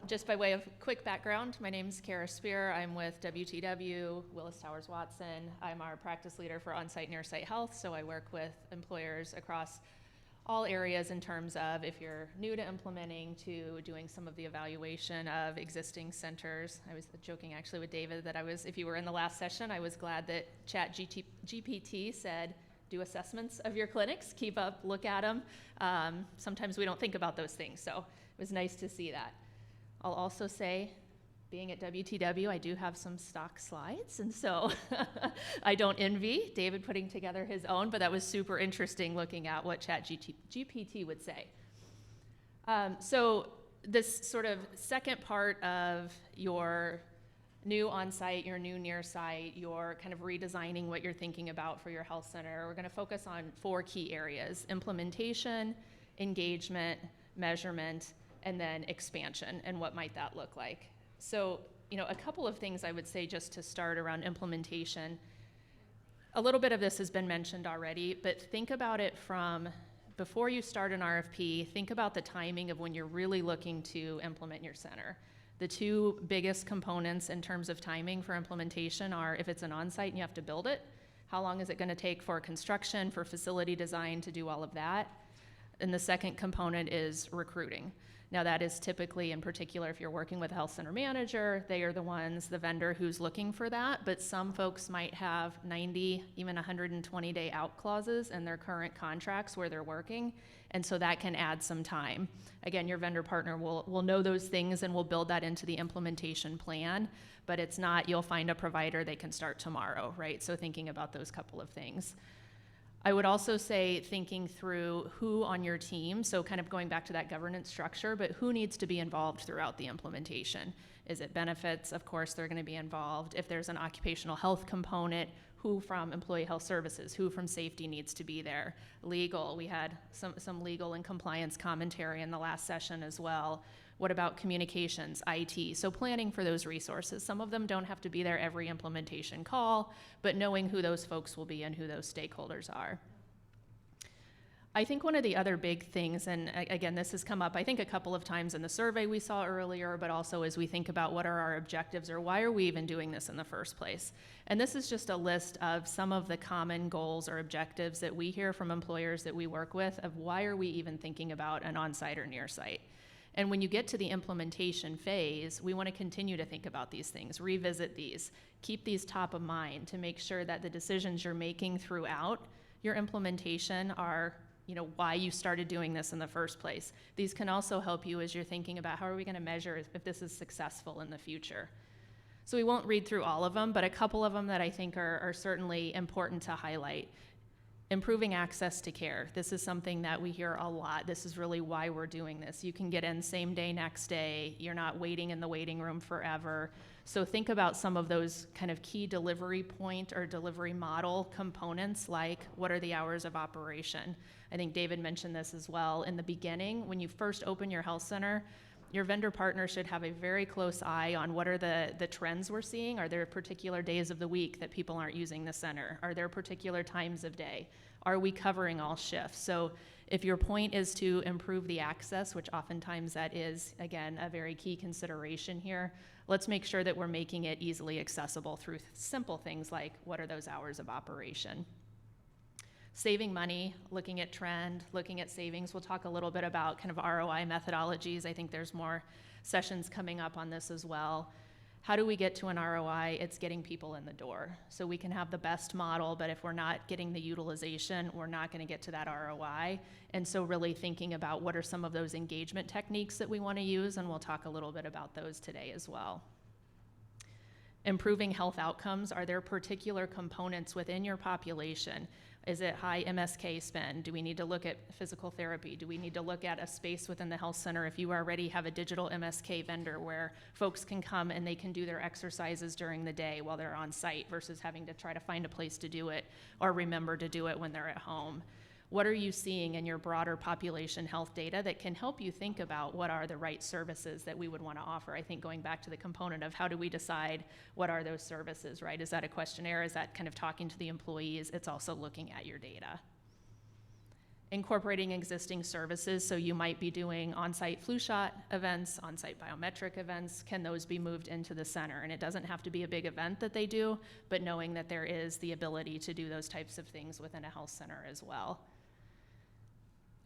Just by way of quick background, my name is Speer. I'm with WTW, Willis Towers Watson. I'm our practice leader for Onsite and Near-Site Health, so I work with employers across all areas in terms of if you're new to implementing to doing some of the evaluation of existing centers. I was joking actually with David that if you were in the last session, I was glad that GPT said, do assessments of your clinics, keep up, look at them. Sometimes we don't think about those things, so it was nice to see that. I'll also say, being at WTW, I do have some stock slides, and so I don't envy David putting together his own, but that was super interesting looking at what ChatGPT would say. So this sort of second part of your new on-site, your new near-site, your kind of redesigning what you're thinking about for your health center, we're going to focus on 4 key areas: implementation, engagement, measurement, and then expansion, and what might that look like. So, a couple of things I would say just to start around implementation. A little bit of this has been mentioned already, but think about it from before you start an RFP, think about the timing of when you're really looking to implement your center. The 2 biggest components in terms of timing for implementation are if it's an on-site and you have to build it, how long is it going to take for construction, for facility design to do all of that? And the second component is recruiting. Now that is typically, in particular, if you're working with a health center manager, they are the vendor who's looking for that, but some folks might have 90, even 120-day out clauses in their current contracts where they're working, and so that can add some time. Again, your vendor partner will know those things and will build that into the implementation plan, but it's not, you'll find a provider, they can start tomorrow, right? So thinking about those couple of things. I would also say thinking through who on your team, so kind of going back to that governance structure, but who needs to be involved throughout the implementation? Is it benefits? Of course, they're going to be involved. If there's an occupational health component, who from employee health services, who from safety needs to be there? Legal, we had some legal and compliance commentary in the last session as well. What about communications, IT? So planning for those resources. Some of them don't have to be there every implementation call, but knowing who those folks will be and who those stakeholders are. I think one of the other big things, and again, this has come up, I think a couple of times in the survey we saw earlier, but also as we think about what are our objectives or why are we even doing this in the first place. And this is just a list of some of the common goals or objectives that we hear from employers that we work with of why are we even thinking about an on-site or near-site. And when you get to the implementation phase, we want to continue to think about these things, revisit these, keep these top of mind to make sure that the decisions you're making throughout your implementation are, why you started doing this in the first place. These can also help you as you're thinking about how are we going to measure if this is successful in the future. So we won't read through all of them, but a couple of them that I think are certainly important to highlight. Improving access to care. This is something that we hear a lot. This is really why we're doing this. You can get in same day, next day. You're not waiting in the waiting room forever. So think about some of those kind of key delivery point or delivery model components, like what are the hours of operation? I think David mentioned this as well. In the beginning, when you first open your health center, your vendor partner should have a very close eye on what are the trends we're seeing. Are there particular days of the week that people aren't using the center? Are there particular times of day? Are we covering all shifts? So if your point is to improve the access, which oftentimes that is, again, a very key consideration here, let's make sure that we're making it easily accessible through simple things like what are those hours of operation? Saving money, looking at trend, looking at savings. We'll talk a little bit about kind of ROI methodologies. I think there's more sessions coming up on this as well. How do we get to an ROI? It's getting people in the door. So we can have the best model, but if we're not getting the utilization, we're not going to get to that ROI. And so really thinking about what are some of those engagement techniques that we want to use, and we'll talk a little bit about those today as well. Improving health outcomes. Are there particular components within your population? Is it high MSK spend? Do we need to look at physical therapy? Do we need to look at a space within the health center if you already have a digital MSK vendor where folks can come and they can do their exercises during the day while they're on site versus having to try to find a place to do it or remember to do it when they're at home? What are you seeing in your broader population health data that can help you think about what are the right services that we would want to offer? I think going back to the component of how do we decide what are those services, right? Is that a questionnaire? Is that kind of talking to the employees? It's also looking at your data. incorporating existing services. So you might be doing on-site flu shot events, on-site biometric events. Can those be moved into the center? And it doesn't have to be a big event that they do, but knowing that there is the ability to do those types of things within a health center as well.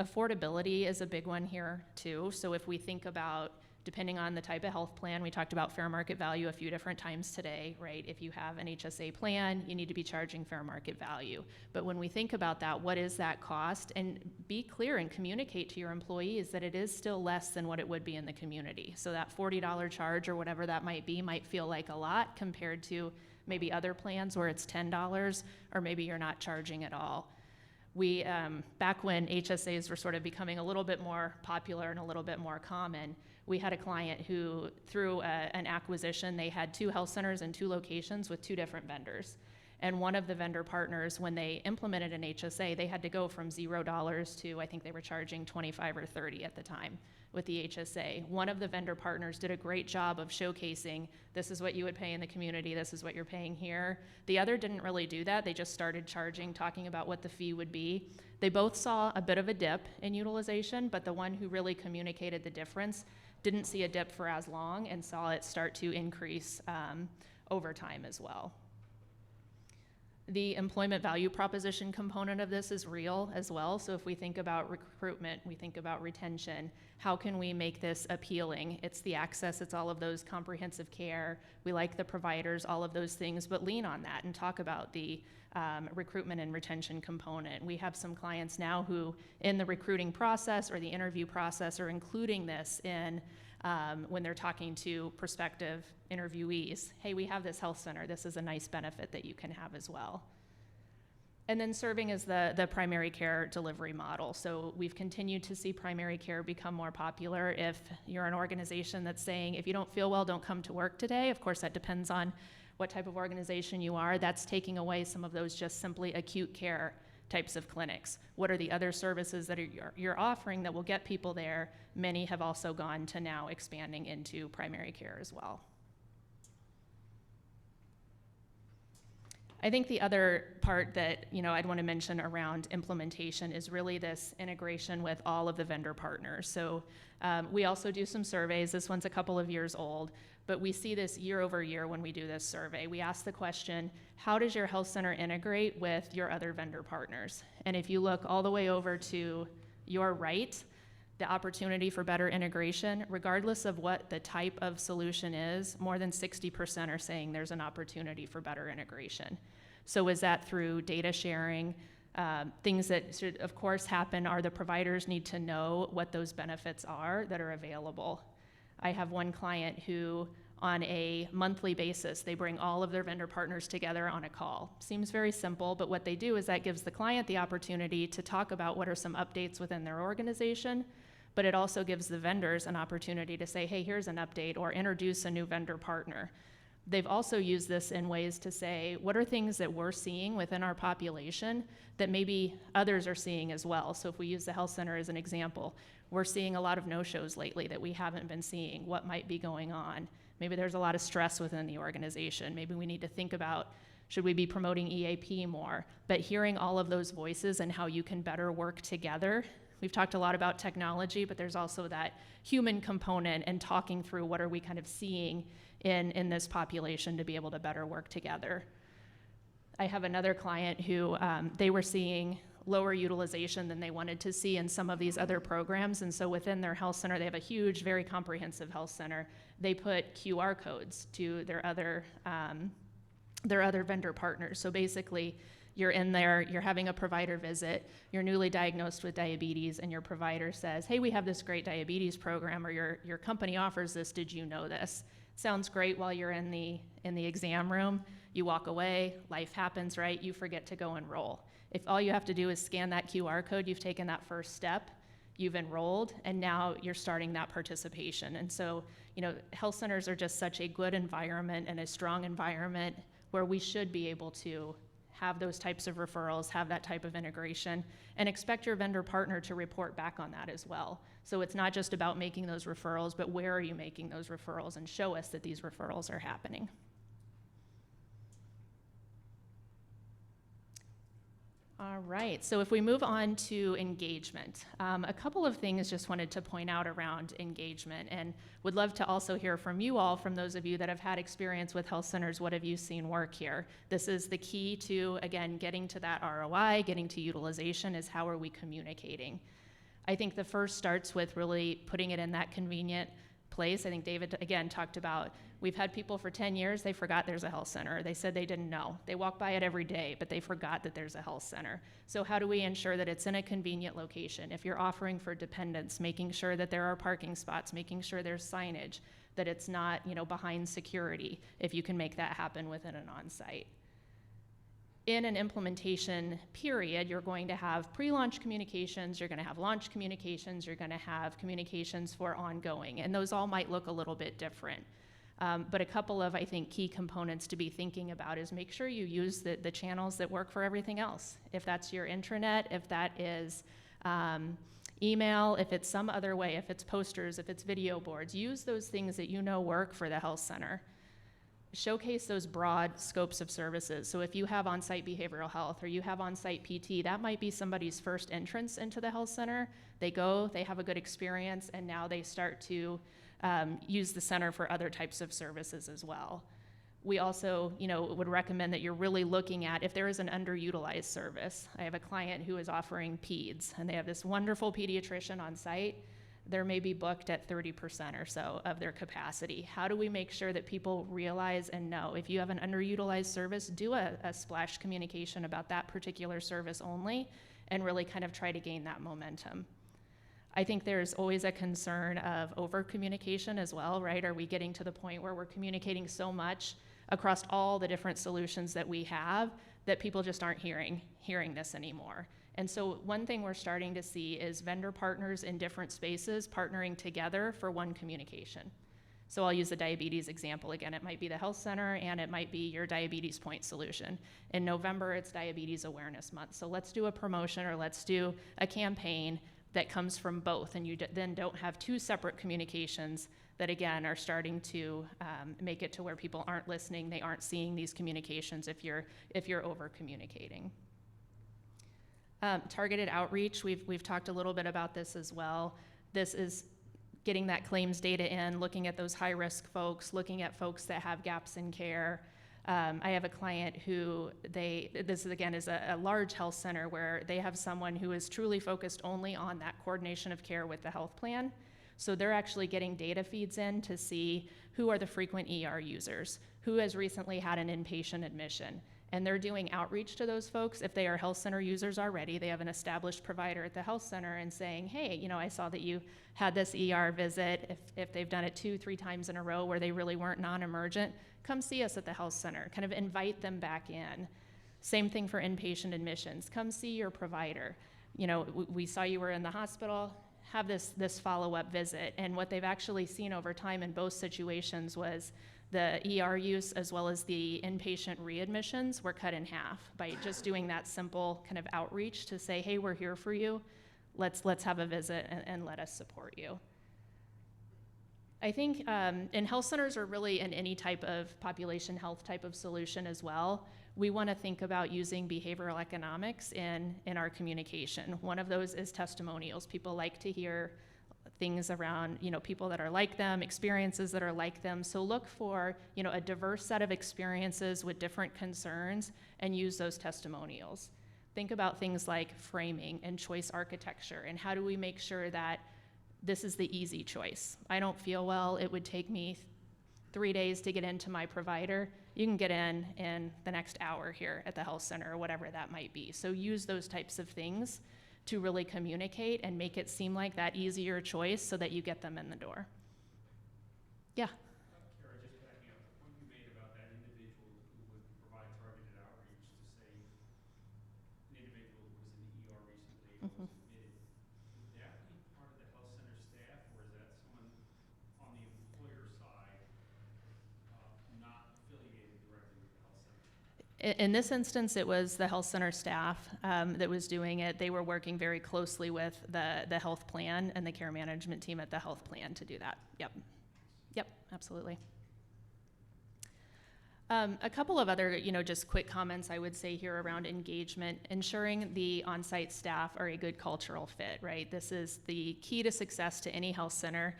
Affordability is a big one here too. So if we think about, depending on the type of health plan, we talked about fair market value a few different times today, right? If you have an HSA plan, you need to be charging fair market value. But when we think about that, what is that cost? And be clear and communicate to your employees that it is still less than what it would be in the community. So that $40 charge or whatever that might be might feel like a lot compared to maybe other plans where it's $10, or maybe you're not charging at all. We, back when HSAs were sort of becoming a little bit more popular and a little bit more common, we had a client who, through an acquisition, they had 2 health centers in 2 locations with 2 different vendors. And one of the vendor partners, when they implemented an HSA, they had to go from $0 to, I think they were charging 25 or 30 at the time with the HSA. One of the vendor partners did a great job of showcasing, this is what you would pay in the community, this is what you're paying here. The other didn't really do that. They just started charging, talking about what the fee would be. They both saw a bit of a dip in utilization, but the one who really communicated the difference didn't see a dip for as long and saw it start to increase over time as well. The employment value proposition component of this is real as well. So if we think about recruitment, we think about retention, how can we make this appealing? It's the access, it's all of those comprehensive care. We like the providers, all of those things, but lean on that and talk about the recruitment and retention component. We have some clients now who in the recruiting process or the interview process are including this in when they're talking to prospective interviewees. Hey, we have this health center. This is a nice benefit that you can have as well. And then serving as the primary care delivery model. So we've continued to see primary care become more popular. If you're an organization that's saying, if you don't feel well, don't come to work today, of course that depends on what type of organization you are. That's taking away some of those just simply acute care types of clinics. What are the other services that you're offering that will get people there? Many have also gone to now expanding into primary care as well. I think the other part that I'd want to mention around implementation is really this integration with all of the vendor partners. So we also do some surveys. This one's a couple of years old, but we see this year over year when we do this survey. We ask the question, how does your health center integrate with your other vendor partners? And if you look all the way over to your right, the opportunity for better integration, regardless of what the type of solution is, more than 60% are saying there's an opportunity for better integration. So is that through data sharing? Things that should, of course, happen are the providers need to know what those benefits are that are available. I have one client who, on a monthly basis, they bring all of their vendor partners together on a call. Seems very simple, but what they do is that gives the client the opportunity to talk about what are some updates within their organization, but it also gives the vendors an opportunity to say, hey, here's an update, or introduce a new vendor partner. They've also used this in ways to say, what are things that we're seeing within our population that maybe others are seeing as well? So if we use the health center as an example, we're seeing a lot of no-shows lately that we haven't been seeing. What might be going on? Maybe there's a lot of stress within the organization. Maybe we need to think about, should we be promoting EAP more? But hearing all of those voices and how you can better work together. We've talked a lot about technology, but there's also that human component and talking through what are we kind of seeing in this population to be able to better work together. I have another client who they were seeing lower utilization than they wanted to see in some of these other programs, and so within their health center, they have a huge, very comprehensive health center. They put QR codes to their other vendor partners. So basically, you're in there, you're having a provider visit, you're newly diagnosed with diabetes, and your provider says, hey, we have this great diabetes program, or your company offers this, did you know this? Sounds great while you're in the exam room. You walk away, life happens, right? You forget to go enroll. If all you have to do is scan that QR code, you've taken that first step, you've enrolled, and now you're starting that participation. And so, health centers are just such a good environment and a strong environment where we should be able to have those types of referrals, have that type of integration, and expect your vendor partner to report back on that as well. So it's not just about making those referrals, but where are you making those referrals, and show us that these referrals are happening. All right, so if we move on to engagement, a couple of things just wanted to point out around engagement, and would love to also hear from you all, from those of you that have had experience with health centers. What have you seen work here? This is the key to, again, getting to that ROI, getting to utilization, is how are we communicating? I think the first starts with really putting it in that convenient place. I think David, again, talked about, we've had people for 10 years, they forgot there's a health center. They said they didn't know. They walk by it every day, but they forgot that there's a health center. So how do we ensure that it's in a convenient location? If you're offering for dependents, making sure that there are parking spots, making sure there's signage, that it's not, behind security, if you can make that happen within an on-site. In an implementation period, you're going to have pre-launch communications, you're going to have launch communications, you're going to have communications for ongoing, and those all might look a little bit different. But a couple of, I think, key components to be thinking about is make sure you use the channels that work for everything else. If that's your intranet, if that is email, if it's some other way, if it's posters, if it's video boards, use those things that work for the health center. Showcase those broad scopes of services. So if you have on-site behavioral health or you have on-site PT, that might be somebody's first entrance into the health center. They go, they have a good experience, and now they start to use the center for other types of services as well. We also, would recommend that you're really looking at if there is an underutilized service. I have a client who is offering peds, and they have this wonderful pediatrician on site. They're maybe booked at 30% or so of their capacity. How do we make sure that people realize and know if you have an underutilized service, do a splash communication about that particular service only, and really kind of try to gain that momentum. I think there's always a concern of over communication as well, right? Are we getting to the point where we're communicating so much across all the different solutions that we have that people just aren't hearing this anymore? And so one thing we're starting to see is vendor partners in different spaces partnering together for one communication. So I'll use the diabetes example again. It might be the health center and it might be your diabetes point solution. In November, it's Diabetes Awareness Month. So let's do a promotion or let's do a campaign that comes from both, and you then don't have two separate communications that again are starting to make it to where people aren't listening, they aren't seeing these communications if you're over communicating. Targeted outreach, we've talked a little bit about this as well. This is getting that claims data in, looking at those high-risk folks, looking at folks that have gaps in care. I have a client who this again is a large health center where they have someone who is truly focused only on that coordination of care with the health plan. So they're actually getting data feeds in to see who are the frequent ER users, who has recently had an inpatient admission. And they're doing outreach to those folks. If they are health center users already, they have an established provider at the health center and saying, hey, I saw that you had this ER visit. If they've done it 2-3 times in a row where they really weren't non-emergent, come see us at the health center. Kind of invite them back in. Same thing for inpatient admissions. Come see your provider. We saw you were in the hospital. Have this follow-up visit. And what they've actually seen over time in both situations was the ER use as well as the inpatient readmissions were cut in half by just doing that simple kind of outreach to say, hey, we're here for you. Let's have a visit and let us support you. I think in health centers or really in any type of population health type of solution as well, we want to think about using behavioral economics in our communication. One of those is testimonials. People like to hear things around, people that are like them, experiences that are like them. So look for, a diverse set of experiences with different concerns and use those testimonials. Think about things like framing and choice architecture and how do we make sure that this is the easy choice. I don't feel well, it would take me 3 days to get into my provider. You can get in the next hour here at the health center or whatever that might be. So use those types of things to really communicate and make it seem like that easier choice so that you get them in the door. Yeah. Kara, just backing up, the point you made about that individual who would provide targeted outreach to say an individual who was in the ER recently and was admitted, would that be part of the health center staff, or is that someone on the employer side not affiliated directly with the health center? In this instance, it was the health center staff that was doing it. They were working very closely with the health plan and the care management team at the health plan to do that. Yep, absolutely. A couple of other, just quick comments I would say here around engagement, ensuring the on-site staff are a good cultural fit, right? This is the key to success to any health center.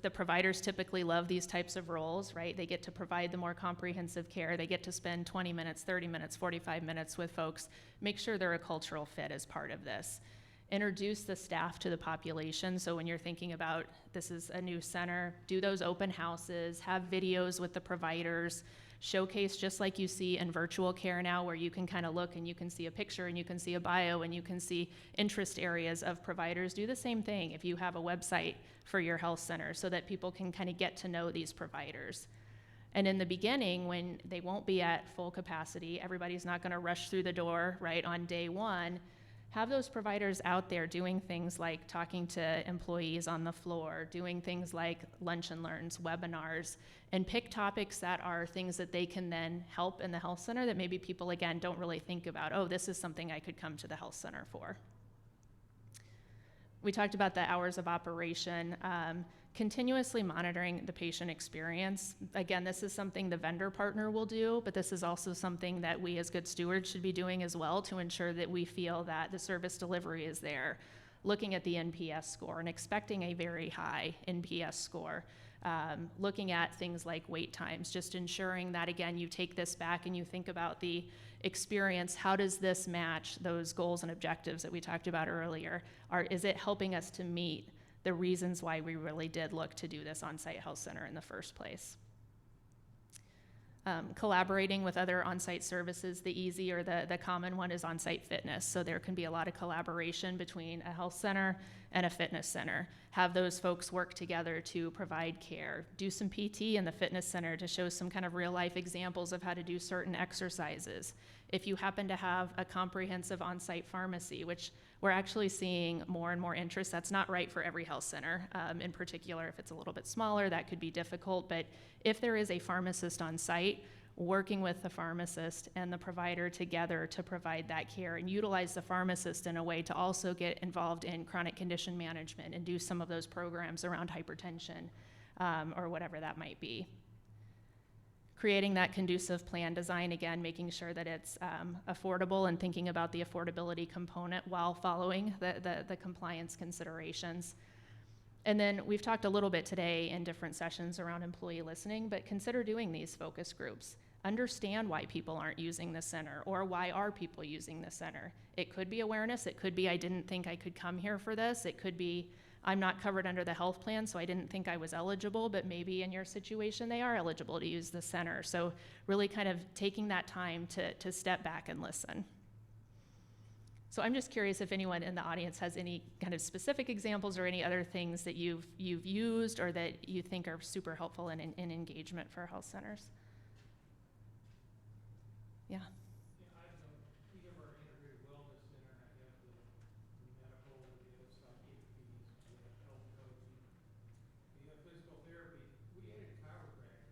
The providers typically love these types of roles, right? They get to provide the more comprehensive care. They get to spend 20 minutes, 30 minutes, 45 minutes with folks. Make sure they're a cultural fit as part of this. Introduce the staff to the population. So when you're thinking about this is a new center, do those open houses, have videos with the providers, showcase just like you see in virtual care now, where you can kind of look and you can see a picture and you can see a bio and you can see interest areas of providers. Do the same thing if you have a website for your health center so that people can kind of get to know these providers. And in the beginning, when they won't be at full capacity, everybody's not going to rush through the door, right, on day one. Have those providers out there doing things like talking to employees on the floor, doing things like lunch and learns, webinars, and pick topics that are things that they can then help in the health center that maybe people, again, don't really think about. Oh, this is something I could come to the health center for. We talked about the hours of operation. Continuously monitoring the patient experience. Again, this is something the vendor partner will do, but this is also something that we as good stewards should be doing as well to ensure that we feel that the service delivery is there. Looking at the NPS score and expecting a very high NPS score. Looking at things like wait times, just ensuring that, again, you take this back and you think about the experience. How does this match those goals and objectives that we talked about earlier? Is it helping us to meet the reasons why we really did look to do this on-site health center in the first place? Collaborating with other on-site services, the easy or the common one is on-site fitness. So there can be a lot of collaboration between a health center and a fitness center. Have those folks work together to provide care. Do some PT in the fitness center to show some kind of real life examples of how to do certain exercises. If you happen to have a comprehensive on-site pharmacy, which we're actually seeing more and more interest. That's not right for every health center. In particular, if it's a little bit smaller, that could be difficult. But if there is a pharmacist on site, working with the pharmacist and the provider together to provide that care and utilize the pharmacist in a way to also get involved in chronic condition management and do some of those programs around hypertension or whatever that might be. Creating that conducive plan design, again, making sure that it's affordable and thinking about the affordability component while following the compliance considerations. And then we've talked a little bit today in different sessions around employee listening, but consider doing these focus groups. Understand why people aren't using the center or why are people using the center. It could be awareness. It could be I didn't think I could come here for this. It could be I'm not covered under the health plan, so I didn't think I was eligible, but maybe in your situation they are eligible to use the center. So really kind of taking that time to step back and listen. So I'm just curious if anyone in the audience has any kind of specific examples or any other things that you've used or that you think are super helpful in engagement for health centers. Yeah. We have our integrated wellness center, and I have the medical, we have psychiatries, we have health coaching, we have physical therapy. We added chiropractors,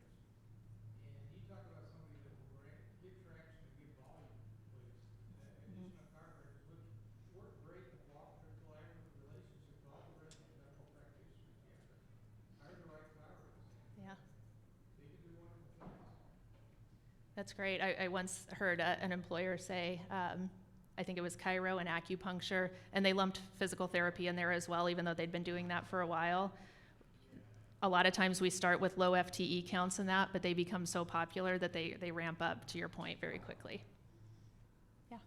and you talk about somebody that will get traction and get volume with additional chiropractors, which work great in a cooperative, collaborative relationship with all the rest of the medical practitioners. You have to hire the right chiropractors. Yeah. They can do wonderful things. That's great. I once heard an employer say, I think it was chiro and acupuncture, and they lumped physical therapy in there as well, even though they'd been doing that for a while. A lot of times we start with low FTE counts in that, but they become so popular that they ramp up, to your point, very quickly. Yeah.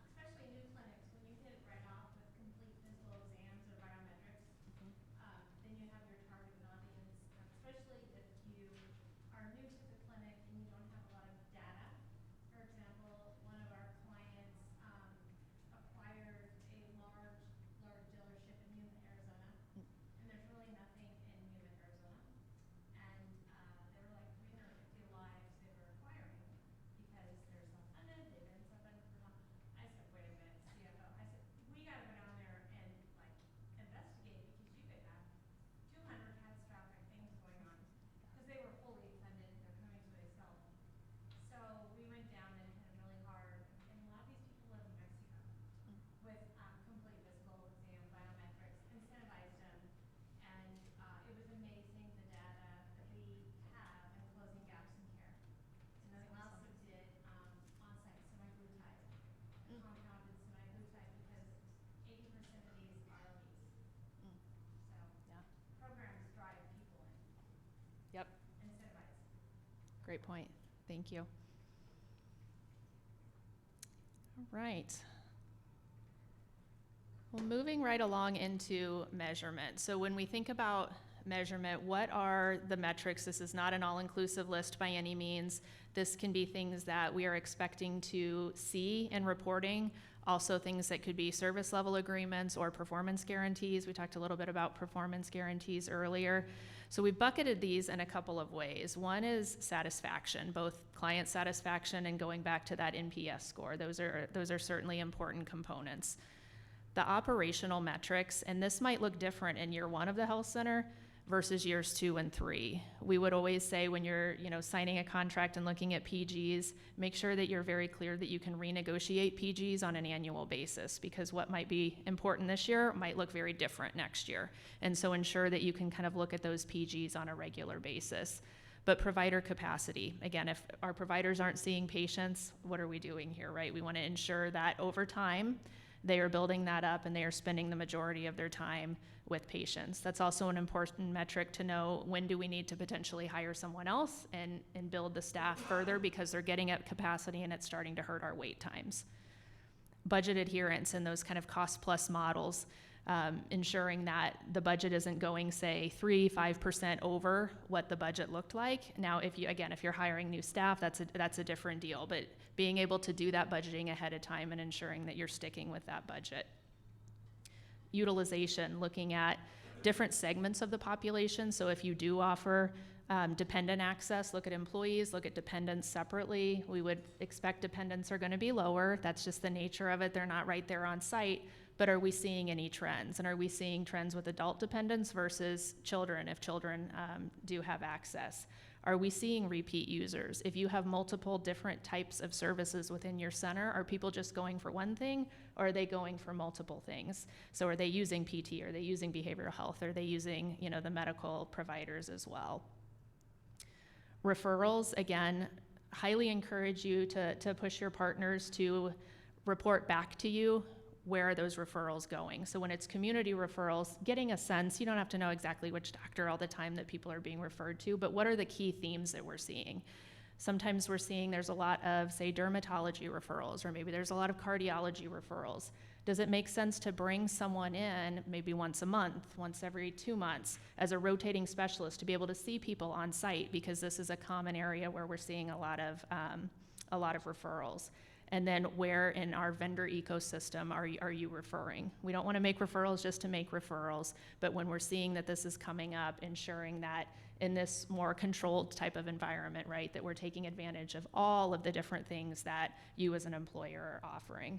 Especially new clinics, when you hit it right off with complete physical exams or biometrics, then you have your target audience, especially if you are new to the clinic and you don't have a lot of data. For example, one of our clients acquired a large dealership in Yuma, Arizona, and there's really nothing in Yuma, Arizona. And there were like 350 lives they were acquiring because there's no Great point. Thank you. All right. Well, moving right along into measurement. So when we think about measurement, what are the metrics? This is not an all-inclusive list by any means. This can be things that we are expecting to see in reporting, also things that could be service level agreements or performance guarantees. We talked a little bit about performance guarantees earlier. So we bucketed these in a couple of ways. One is satisfaction, both client satisfaction and going back to that NPS score. Those are certainly important components. The operational metrics, and this might look different in year 1 of the health center versus years 2 and 3. We would always say when you're signing a contract and looking at PGs, make sure that you're very clear that you can renegotiate PGs on an annual basis, because what might be important this year might look very different next year. And so ensure that you can kind of look at those PGs on a regular basis. But provider capacity, again, if our providers aren't seeing patients, what are we doing here, right? We want to ensure that over time, they are building that up and they are spending the majority of their time with patients. That's also an important metric to know, when do we need to potentially hire someone else and build the staff further because they're getting at capacity and it's starting to hurt our wait times. Budget adherence and those kind of cost plus models, ensuring that the budget isn't going, say, 3-5% over what the budget looked like. Now, if you're hiring new staff, that's a different deal, but being able to do that budgeting ahead of time and ensuring that you're sticking with that budget. Utilization, looking at different segments of the population. So if you do offer dependent access, look at employees, look at dependents separately. We would expect dependents are going to be lower. That's just the nature of it. They're not right there on site. But are we seeing any trends? And are we seeing trends with adult dependents versus children, if children do have access? Are we seeing repeat users? If you have multiple different types of services within your center, are people just going for one thing, or are they going for multiple things? So are they using PT? Are they using behavioral health? Are they using, the medical providers as well? Referrals, again, highly encourage you to push your partners to report back to you where are those referrals going. So when it's community referrals, getting a sense, you don't have to know exactly which doctor all the time that people are being referred to, but what are the key themes that we're seeing? Sometimes we're seeing there's a lot of, say, dermatology referrals, or maybe there's a lot of cardiology referrals. Does it make sense to bring someone in maybe once a month, once every 2 months, as a rotating specialist to be able to see people on site, because this is a common area where we're seeing a lot of referrals? And then where in our vendor ecosystem are you referring? We don't want to make referrals just to make referrals, but when we're seeing that this is coming up, ensuring that in this more controlled type of environment, right, that we're taking advantage of all of the different things that you as an employer are offering.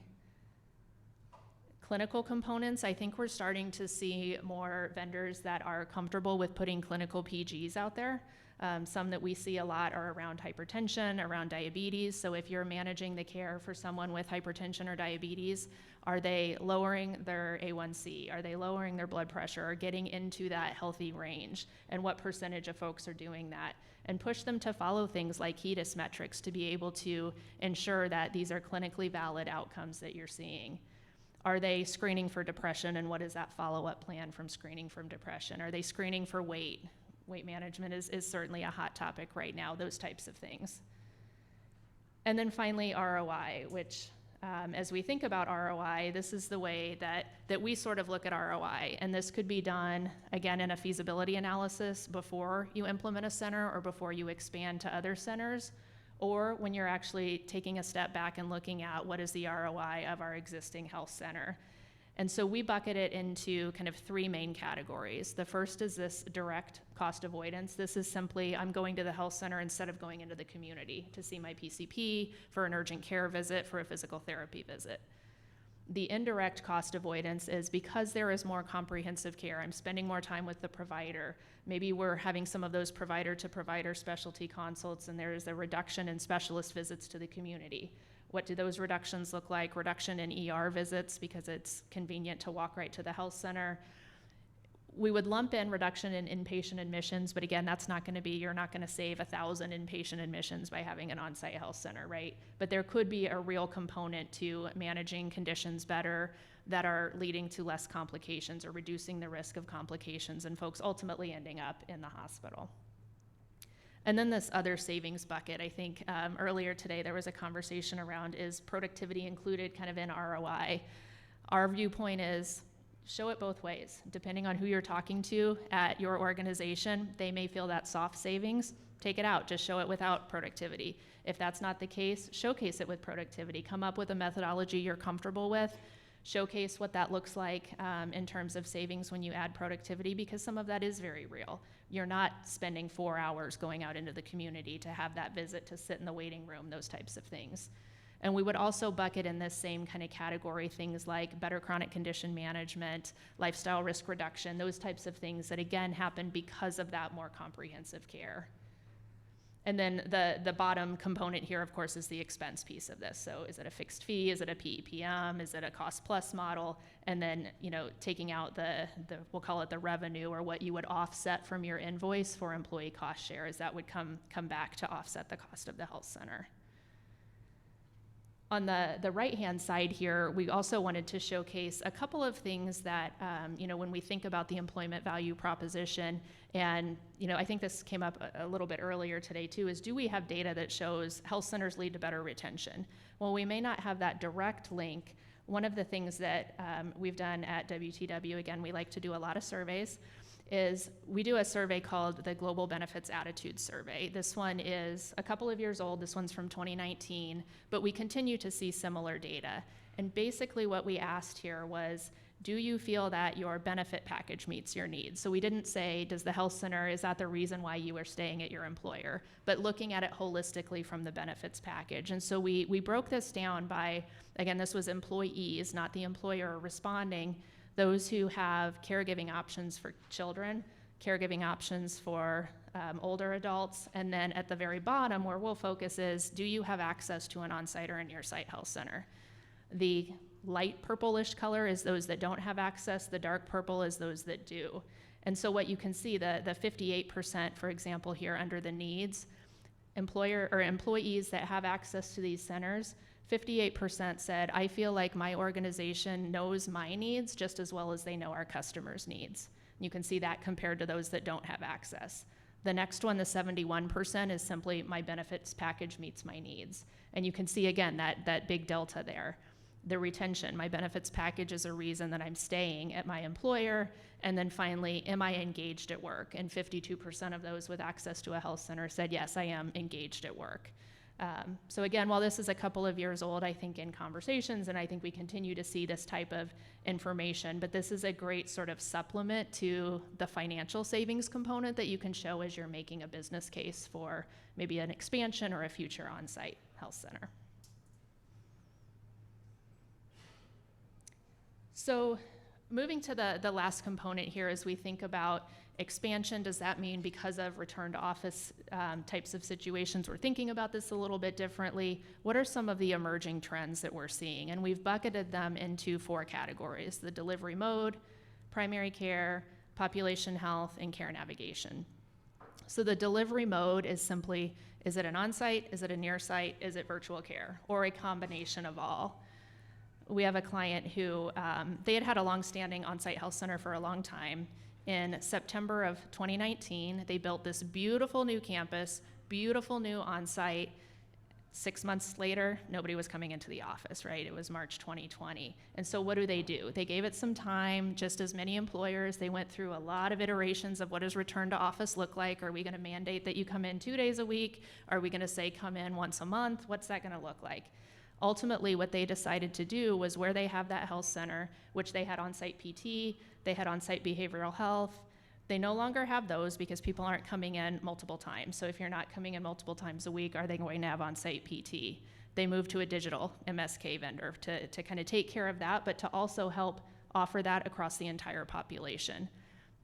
Clinical components, I think we're starting to see more vendors that are comfortable with putting clinical PGs out there. Some that we see a lot are around hypertension, around diabetes. So if you're managing the care for someone with hypertension or diabetes, are they lowering their A1C? Are they lowering their blood pressure or getting into that healthy range? And what percentage of folks are doing that? And push them to follow things like HEDIS metrics to be able to ensure that these are clinically valid outcomes that you're seeing. Are they screening for depression, and what is that follow-up plan from screening from depression? Are they screening for weight? Weight management is certainly a hot topic right now, those types of things. And then finally, ROI, which as we think about ROI, this is the way that we sort of look at ROI. And this could be done, again, in a feasibility analysis before you implement a center or before you expand to other centers, or when you're actually taking a step back and looking at what is the ROI of our existing health center. And so we bucket it into kind of 3 main categories. The first is this direct cost avoidance. This is simply, I'm going to the health center instead of going into the community to see my PCP, for an urgent care visit, for a physical therapy visit. The indirect cost avoidance is because there is more comprehensive care. I'm spending more time with the provider. Maybe we're having some of those provider-to-provider specialty consults, and there is a reduction in specialist visits to the community. What do those reductions look like? Reduction in ER visits because it's convenient to walk right to the health center. We would lump in reduction in inpatient admissions, but again, that's not going to be, you're not going to save 1,000 inpatient admissions by having an on-site health center, right? But there could be a real component to managing conditions better that are leading to less complications or reducing the risk of complications and folks ultimately ending up in the hospital. And then this other savings bucket, I think earlier today there was a conversation around, is productivity included kind of in ROI? Our viewpoint is show it both ways. Depending on who you're talking to at your organization, they may feel that soft savings. Take it out, just show it without productivity. If that's not the case, showcase it with productivity. Come up with a methodology you're comfortable with. Showcase what that looks like in terms of savings when you add productivity, because some of that is very real. You're not spending 4 hours going out into the community to have that visit, to sit in the waiting room, those types of things. And we would also bucket in this same kind of category things like better chronic condition management, lifestyle risk reduction, those types of things that again happen because of that more comprehensive care. And then the bottom component here, of course, is the expense piece of this. So is it a fixed fee? Is it a PEPM? Is it a cost plus model? And then, taking out the we'll call it the revenue, or what you would offset from your invoice for employee cost share, as that would come back to offset the cost of the health center. On the right-hand side here, we also wanted to showcase a couple of things that, when we think about the employment value proposition, and, I think this came up a little bit earlier today too, is do we have data that shows health centers lead to better retention? Well, we may not have that direct link. One of the things that we've done at WTW, again, we like to do a lot of surveys, is we do a survey called the Global Benefits Attitude Survey. This one is a couple of years old. This one's from 2019, but we continue to see similar data. And basically what we asked here was, do you feel that your benefit package meets your needs? So we didn't say, does the health center, is that the reason why you are staying at your employer? But looking at it holistically from the benefits package. And so we broke this down by, again, this was employees, not the employer responding, those who have caregiving options for children, caregiving options for older adults, and then at the very bottom where we'll focus is, do you have access to an on-site or a near-site health center? The light purplish color is those that don't have access, the dark purple is those that do. And so what you can see, the 58%, for example, here under the needs, employees that have access to these centers, 58% said, I feel like my organization knows my needs just as well as they know our customers' needs. You can see that compared to those that don't have access. The next one, the 71%, is simply my benefits package meets my needs. And you can see again that big delta there. The retention, my benefits package is a reason that I'm staying at my employer. And then finally, am I engaged at work? And 52% of those with access to a health center said, yes, I am engaged at work. So again, while this is a couple of years old, I think in conversations, and I think we continue to see this type of information, but this is a great sort of supplement to the financial savings component that you can show as you're making a business case for maybe an expansion or a future on-site health center. So moving to the last component here, as we think about expansion, does that mean because of return to office types of situations, we're thinking about this a little bit differently? What are some of the emerging trends that we're seeing? And we've bucketed them into 4 categories: the delivery mode, primary care, population health, and care navigation. So the delivery mode is simply, is it an on-site, is it a near-site, is it virtual care, or a combination of all? We have a client who, they had a long-standing on-site health center for a long time. In September of 2019, they built this beautiful new campus, beautiful new on-site. 6 months later, nobody was coming into the office, right? It was March 2020. And so what do? They gave it some time, just as many employers. They went through a lot of iterations of what does return to office look like? Are we gonna mandate that you come in 2 days a week? Are we gonna say come in once a month? What's that gonna look like? Ultimately, what they decided to do was, where they have that health center, which they had on-site PT, they had on-site behavioral health, they no longer have those because people aren't coming in multiple times. So if you're not coming in multiple times a week, are they going to have on-site PT? They moved to a digital MSK vendor to kind of take care of that, but to also help offer that across the entire population.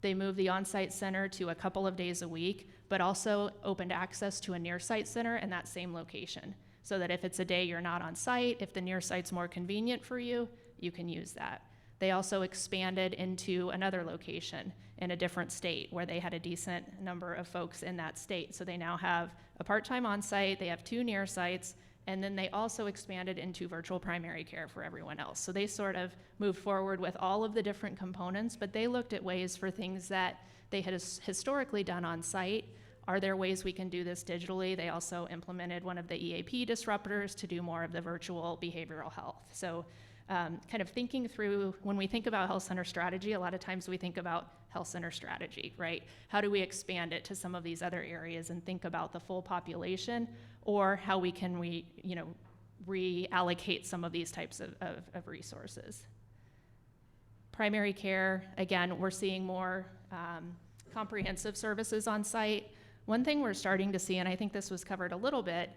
They moved the on-site center to a couple of days a week, but also opened access to a near-site center in that same location, so that if it's a day you're not on site, if the near site's more convenient for you, you can use that. They also expanded into another location in a different state where they had a decent number of folks in that state. So they now have a part-time on-site, they have 2 near sites, and then they also expanded into virtual primary care for everyone else. So they sort of moved forward with all of the different components, but they looked at ways for things that they had historically done on site, Are there ways we can do this digitally? They also implemented one of the EAP disruptors to do more of the virtual behavioral health. So kind of thinking through, when we think about health center strategy, a lot of times we think about health center strategy, right? How do we expand it to some of these other areas and think about the full population, or how we can reallocate some of these types of resources? Primary care, again, we're seeing more comprehensive services on site. One thing we're starting to see, and I think this was covered a little bit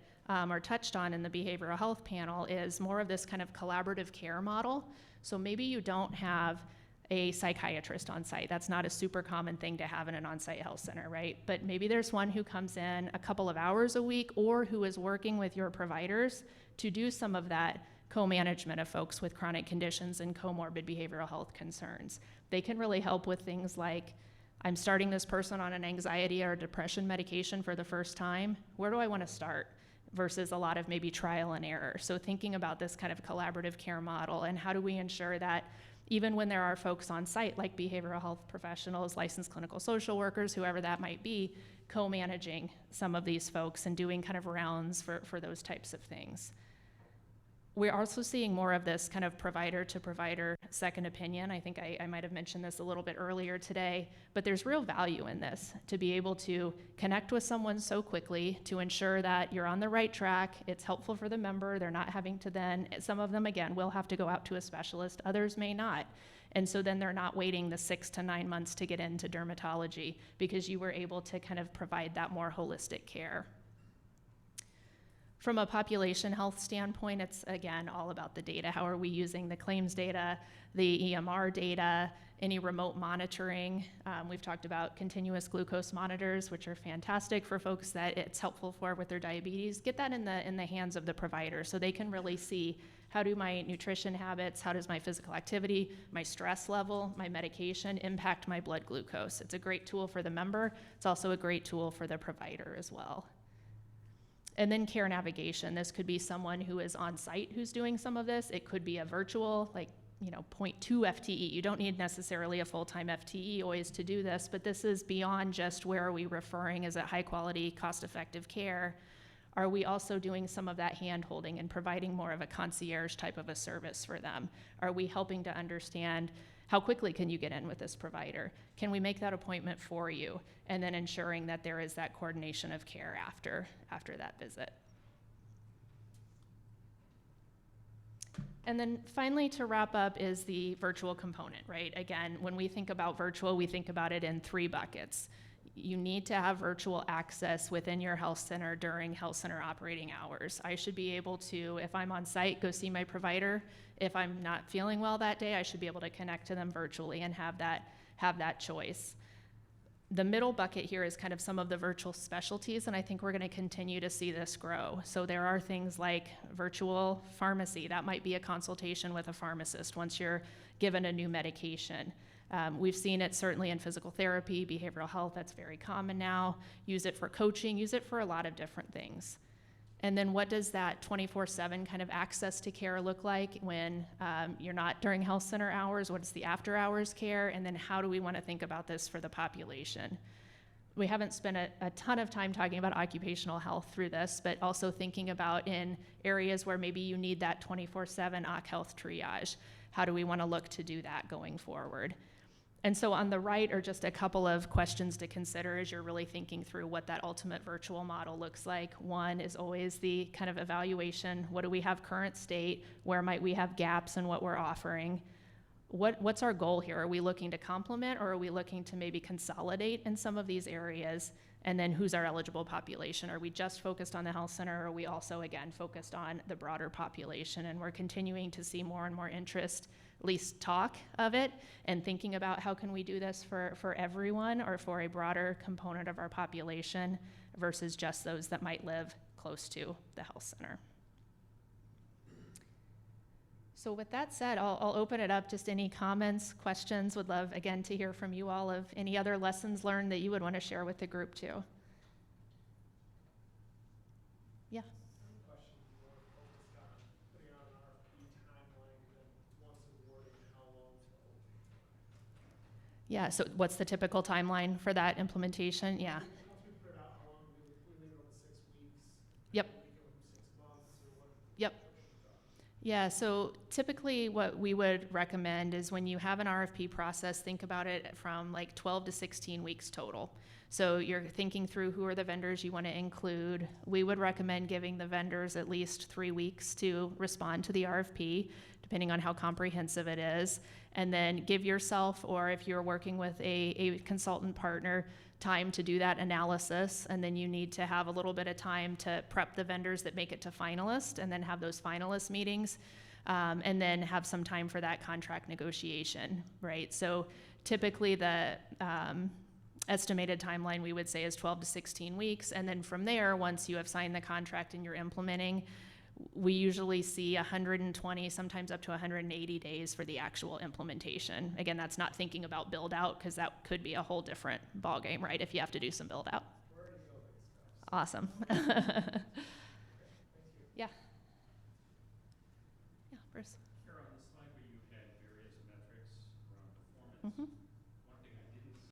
or touched on in the behavioral health panel, is more of this kind of collaborative care model. So maybe you don't have a psychiatrist on site. That's not a super common thing to have in an on-site health center, right? But maybe there's one who comes in a couple of hours a week, or who is working with your providers to do some of that co-management of folks with chronic conditions and comorbid behavioral health concerns. They can really help with things like, I'm starting this person on an anxiety or depression medication for the first time. Where do I want to start? Versus a lot of maybe trial and error. So thinking about this kind of collaborative care model, and how do we ensure that even when there are folks on site like behavioral health professionals, licensed clinical social workers, whoever that might be, co-managing some of these folks and doing kind of rounds for those types of things. We're also seeing more of this kind of provider to provider second opinion. I think I might have mentioned this a little bit earlier today, but there's real value in this, to be able to connect with someone so quickly to ensure that you're on the right track. It's helpful for the member. They're not having to then, some of them again will have to go out to a specialist, others may not. And so then they're not waiting the 6 to 9 months to get into dermatology, because you were able to kind of provide that more holistic care. From a population health standpoint, it's again all about the data. How are we using the claims data, the EMR data, any remote monitoring? We've talked about continuous glucose monitors, which are fantastic for folks that it's helpful for with their diabetes. Get that in the hands of the provider, so they can really see, how do my nutrition habits, how does my physical activity, my stress level, my medication impact my blood glucose? It's a great tool for the member. It's also a great tool for the provider as well. And then care navigation. This could be someone who is on site who's doing some of this. It could be a virtual, like, 0.2 FTE. You don't need necessarily a full-time FTE always to do this, but this is beyond just where are we referring, is it high quality, cost-effective care? Are we also doing some of that hand-holding and providing more of a concierge type of a service for them? Are we helping to understand, how quickly can you get in with this provider? Can we make that appointment for you? And then ensuring that there is that coordination of care after that visit. And then finally, to wrap up, is the virtual component, right? Again, when we think about virtual, we think about it in 3 buckets. You need to have virtual access within your health center during health center operating hours. I should be able to, if I'm on site, go see my provider. If I'm not feeling well that day, I should be able to connect to them virtually and have that choice. The middle bucket here is kind of some of the virtual specialties, and I think we're going to continue to see this grow. So there are things like virtual pharmacy. That might be a consultation with a pharmacist once you're given a new medication. We've seen it certainly in physical therapy, behavioral health. That's very common now. Use it for coaching, use it for a lot of different things. And then what does that 24/7 kind of access to care look like when you're not during health center hours? What is the after hours care? And then how do we want to think about this for the population? We haven't spent a ton of time talking about occupational health through this, but also thinking about in areas where maybe you need that 24/7 OC health triage. How do we want to look to do that going forward? And so on the right are just a couple of questions to consider as you're really thinking through what that ultimate virtual model looks like. One is always the kind of evaluation. What do we have current state? Where might we have gaps in what we're offering? What's our goal here? Are we looking to complement, or are we looking to maybe consolidate in some of these areas? And then who's our eligible population? Are we just focused on the health center, or are we also, again, focused on the broader population? And we're continuing to see more and more interest, at least talk of it, and thinking about how can we do this for everyone or for a broader component of our population versus just those that might live close to the health center. So with that said, I'll open it up. Just any comments, questions. Would love, again, to hear from you all of any other lessons learned that you would want to share with the group too. Yeah. Some questions more focused on putting out an RFP timeline, then once awarded, how long to open. Yeah, so what's the typical timeline for that implementation? Yeah. Once we put it out, how Yep. We give them 6 months or what? Yep. What should we talk? Yeah, so typically what we would recommend is when you have an RFP process, think about it from like 12 to 16 weeks total. So you're thinking through who are the vendors you want to include. We would recommend giving the vendors at least 3 weeks to respond to the RFP, depending on how comprehensive it is. And then give yourself, or if you're working with a consultant partner, time to do that analysis. And then you need to have a little bit of time to prep the vendors that make it to finalist, and then have those finalist meetings. And then have some time for that contract negotiation, right? So typically the estimated timeline we would say is 12 to 16 weeks. And then from there, once you have signed the contract and you're implementing, we usually see 120, sometimes up to 180 days for the actual implementation. Again, that's not thinking about build out, because that could be a whole different ballgame, right? If you have to do some build out. We're already building stuff. Awesome. Okay, thank you. Yeah. Yeah, Bruce. Kara, on the slide where you had various metrics around performance, Mm-hmm.